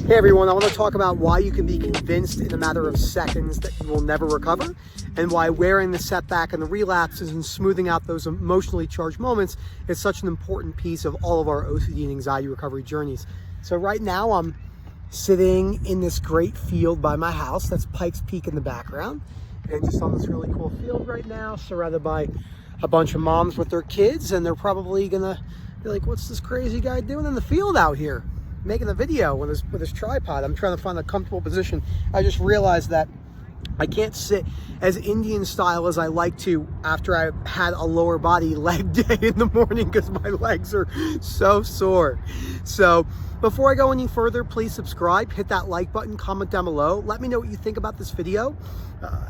Hey everyone, I want to talk about why you can be convinced in a matter of seconds that you will never recover, and why wearing the setback and the relapses and smoothing out those emotionally charged moments is such an important piece of all of our OCD and anxiety recovery journeys. So right now I'm sitting in this great field by my house. That's Pikes Peak in the background, and just on this really cool field right now, surrounded by a bunch of moms with their kids, and they're probably gonna be like, what's this crazy guy doing in the field out here? Making a video with his tripod. I'm trying to find a comfortable position. I just realized that I can't sit as Indian style as I like to after I've had a lower body leg day in the morning because my legs are so sore. So before I go any further, please subscribe, hit that like button, comment down below. Let me know what you think about this video.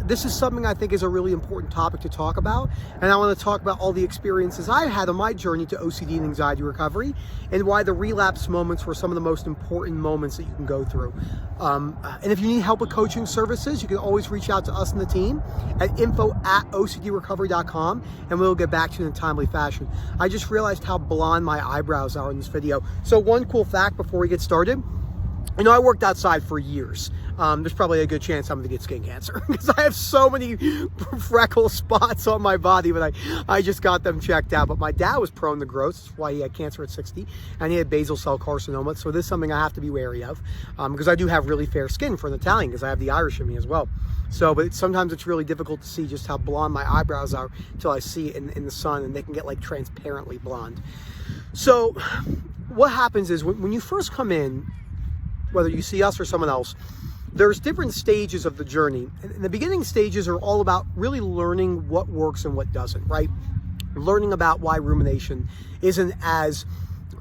This is something I think is a really important topic to talk about, and I want to talk about all the experiences I had on my journey to OCD and anxiety recovery, and why the relapse moments were some of the most important moments that you can go through. And if you need help with coaching services, you can always reach out to us and the team at info@ocdrecovery.com, and we'll get back to you in a timely fashion. I just realized how blonde my eyebrows are in this video. So one cool fact before we get started, you know, I worked outside for years. There's probably a good chance I'm gonna get skin cancer because I have so many freckle spots on my body, but I just got them checked out. But my dad was prone to growth. That's why he had cancer at 60, and he had basal cell carcinoma. So this is something I have to be wary of, because I do have really fair skin for an Italian, because I have the Irish in me as well. So, but sometimes it's really difficult to see just how blonde my eyebrows are until I see it in the sun, and they can get like transparently blonde. So what happens is when you first come in, whether you see us or someone else, there's different stages of the journey. And the beginning stages are all about really learning what works and what doesn't, right? Learning about why rumination isn't as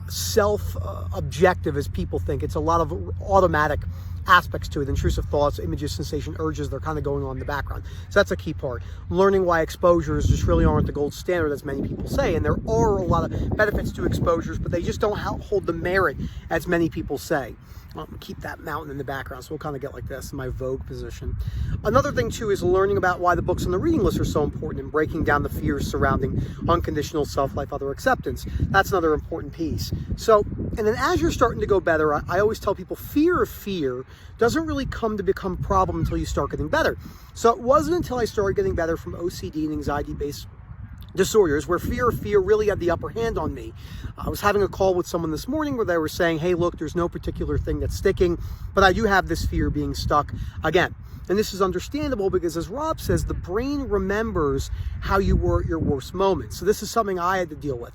self-objective as people think. It's a lot of automatic aspects to it, intrusive thoughts, images, sensation, urges, they're kind of going on in the background. So that's a key part. Learning why exposures just really aren't the gold standard, as many people say, and there are a lot of benefits to exposures, but they just don't hold the merit as many people say. Keep that mountain in the background, so we'll kind of get like this in my Vogue position. Another thing too is learning about why the books on the reading list are so important and breaking down the fears surrounding unconditional self-life, other acceptance. That's another important piece. So, and then as you're starting to go better, I always tell people fear doesn't really come to become a problem until you start getting better. So it wasn't until I started getting better from OCD and anxiety-based disorders where fear really had the upper hand on me. I was having a call with someone this morning where they were saying, hey, look, there's no particular thing that's sticking, but I do have this fear being stuck again. And this is understandable because, as Rob says, the brain remembers how you were at your worst moments. So this is something I had to deal with.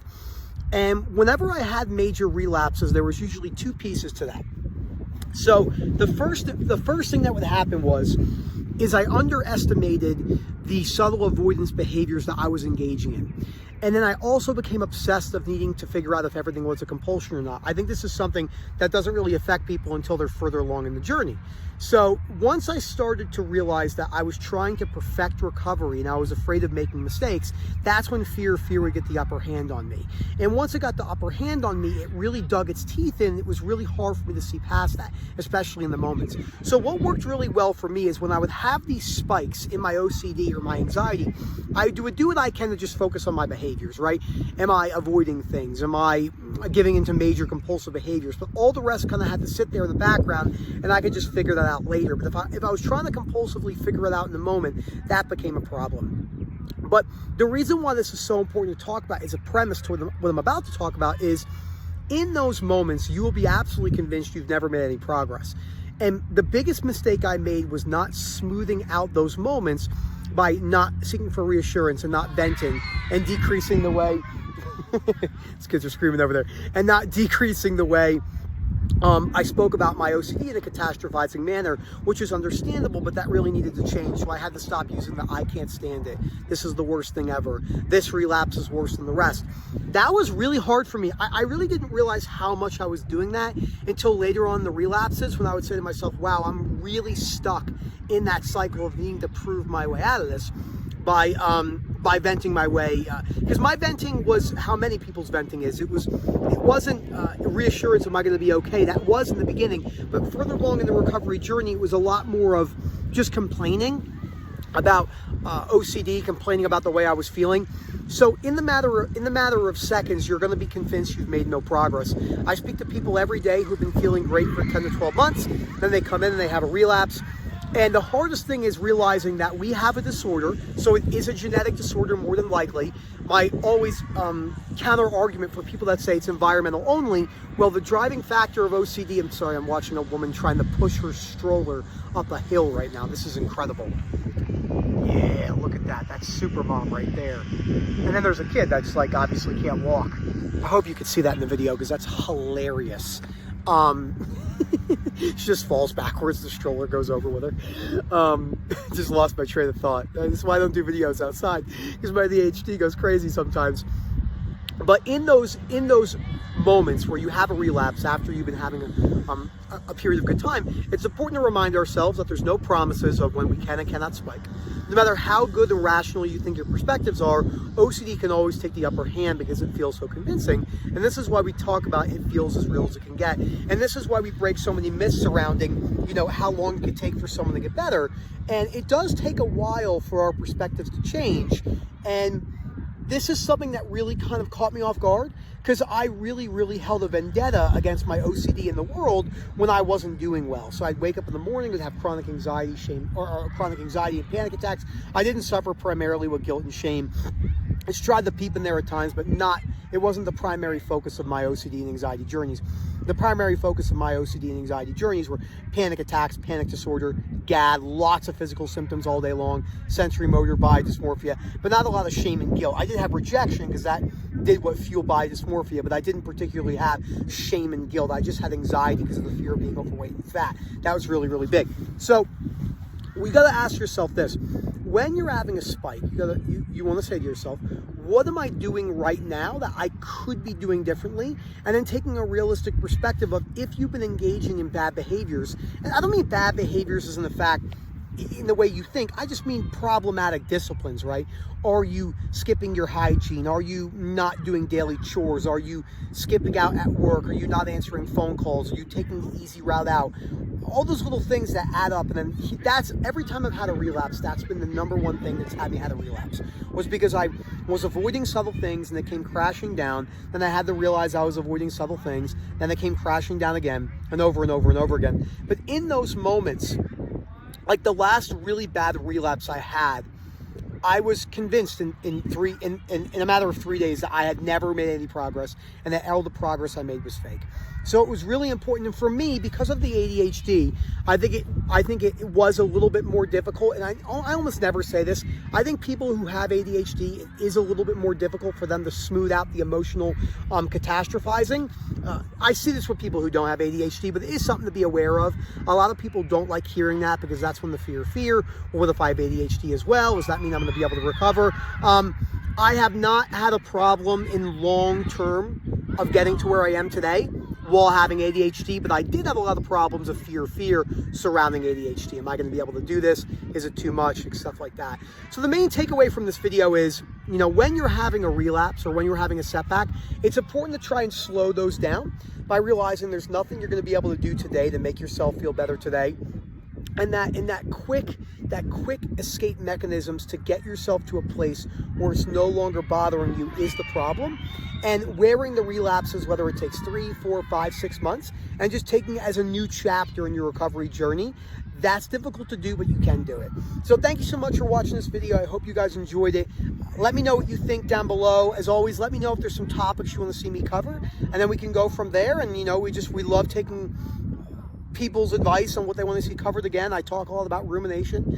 And whenever I had major relapses, there was usually two pieces to that. So the first thing that would happen is I underestimated the subtle avoidance behaviors that I was engaging in. And then I also became obsessed of needing to figure out if everything was a compulsion or not. I think this is something that doesn't really affect people until they're further along in the journey. So once I started to realize that I was trying to perfect recovery and I was afraid of making mistakes, that's when fear would get the upper hand on me. And once it got the upper hand on me, it really dug its teeth in. It was really hard for me to see past that, especially in the moments. So what worked really well for me is when I would have these spikes in my OCD or my anxiety, I would do what I can to just focus on my behaviors, right? Am I avoiding things? Am I giving into major compulsive behaviors? But all the rest kind of had to sit there in the background, and I could just figure that out later. But if I was trying to compulsively figure it out in the moment, that became a problem. But the reason why this is so important to talk about is a premise to what I'm about to talk about is in those moments, you will be absolutely convinced you've never made any progress. And the biggest mistake I made was not smoothing out those moments by not seeking for reassurance and not venting and decreasing the way these kids are screaming over there, and not decreasing the way I spoke about my OCD in a catastrophizing manner, which is understandable, but that really needed to change. So I had to stop using the I can't stand it, this is the worst thing ever, this relapse is worse than the rest. That was really hard for me. I really didn't realize how much I was doing that until later on in the relapses, when I would say to myself, wow, I'm really stuck in that cycle of needing to prove my way out of this by venting my way, because my venting was how many people's venting is. It wasn't reassurance, am I going to be okay? That was in the beginning, but further along in the recovery journey, it was a lot more of just complaining about OCD, complaining about the way I was feeling. So in the matter of seconds, you're going to be convinced you've made no progress. I speak to people every day who've been feeling great for 10 to 12 months. Then they come in and they have a relapse. And the hardest thing is realizing that we have a disorder, so it is a genetic disorder more than likely. My always counter argument for people that say it's environmental only, well, the driving factor of OCD, I'm sorry, I'm watching a woman trying to push her stroller up a hill right now. This is incredible. Yeah, look at that. That's super mom right there. And then there's a kid that's like obviously can't walk. I hope you could see that in the video because that's hilarious. She just falls backwards, the stroller goes over with her. Just lost my train of thought. That's why I don't do videos outside, because my ADHD goes crazy sometimes. But in those moments where you have a relapse after you've been having a period of good time, it's important to remind ourselves that there's no promises of when we can and cannot spike. No matter how good and rational you think your perspectives are, OCD can always take the upper hand because it feels so convincing. And this is why we talk about it feels as real as it can get. And this is why we break so many myths surrounding, how long it could take for someone to get better. And it does take a while for our perspectives to change. And this is something that really kind of caught me off guard, because I really held a vendetta against my OCD in the world when I wasn't doing well. So I'd wake up in the morning and have chronic anxiety, chronic anxiety and panic attacks. I didn't suffer primarily with guilt and shame. It's tried to peep in there at times, but it wasn't the primary focus of my OCD and anxiety journeys. The primary focus of my OCD and anxiety journeys were panic attacks, panic disorder, GAD, lots of physical symptoms all day long, sensory motor body dysmorphia, but not a lot of shame and guilt. I did have rejection because that did what fueled body dysmorphia, but I didn't particularly have shame and guilt. I just had anxiety because of the fear of being overweight and fat. That was really big. So we got to ask yourself this. When you're having a spike, you want to say to yourself, what am I doing right now that I could be doing differently? And then taking a realistic perspective of if you've been engaging in bad behaviors. And I don't mean bad behaviors as in the fact in the way you think. I just mean problematic disciplines, right? Are you skipping your hygiene? Are you not doing daily chores? Are you skipping out at work? Are you not answering phone calls? Are you taking the easy route out? All those little things that add up. And then that's every time I've had a relapse, that's been the number one thing that's had me had a relapse, was because I was avoiding subtle things and they came crashing down. Then I had to realize I was avoiding subtle things. Then they came crashing down again and over and over and over again. But in those moments, like the last really bad relapse I had, I was convinced in a matter of 3 days that I had never made any progress and that all the progress I made was fake. So it was really important, and for me, because of the ADHD, I think it was a little bit more difficult. And I almost never say this. I think people who have ADHD, it is a little bit more difficult for them to smooth out the emotional catastrophizing. I see this with people who don't have ADHD, but it is something to be aware of. A lot of people don't like hearing that because that's when the fear. Well, what if I have ADHD as well? Does that mean I'm going to be able to recover? I have not had a problem in long term of getting to where I am today while having ADHD, but I did have a lot of problems of fear surrounding ADHD. Am I going to be able to do this? Is it too much? Stuff like that. So the main takeaway from this video is, when you're having a relapse or when you're having a setback, it's important to try and slow those down by realizing there's nothing you're going to be able to do today to make yourself feel better today. And that quick escape mechanisms to get yourself to a place where it's no longer bothering you is the problem. And wearing the relapses, whether it takes 3, 4, 5, 6 months, and just taking it as a new chapter in your recovery journey, that's difficult to do, but you can do it. So thank you so much for watching this video. I hope you guys enjoyed it. Let me know what you think down below. As always, let me know if there's some topics you want to see me cover, and then we can go from there. And we love taking people's advice on what they want to see covered again. I talk a lot about rumination.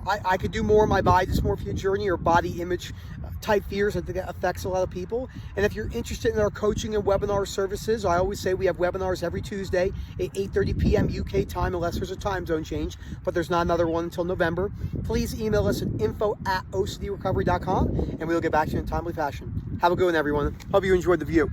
I could do more on my body dysmorphia journey or body image type fears. I think that affects a lot of people. And if you're interested in our coaching and webinar services, I always say we have webinars every Tuesday at 8:30 p.m. UK time, unless there's a time zone change, but there's not another one until November. Please email us at info@ocdrecovery.com and we'll get back to you in a timely fashion. Have a good one, everyone. Hope you enjoyed the view.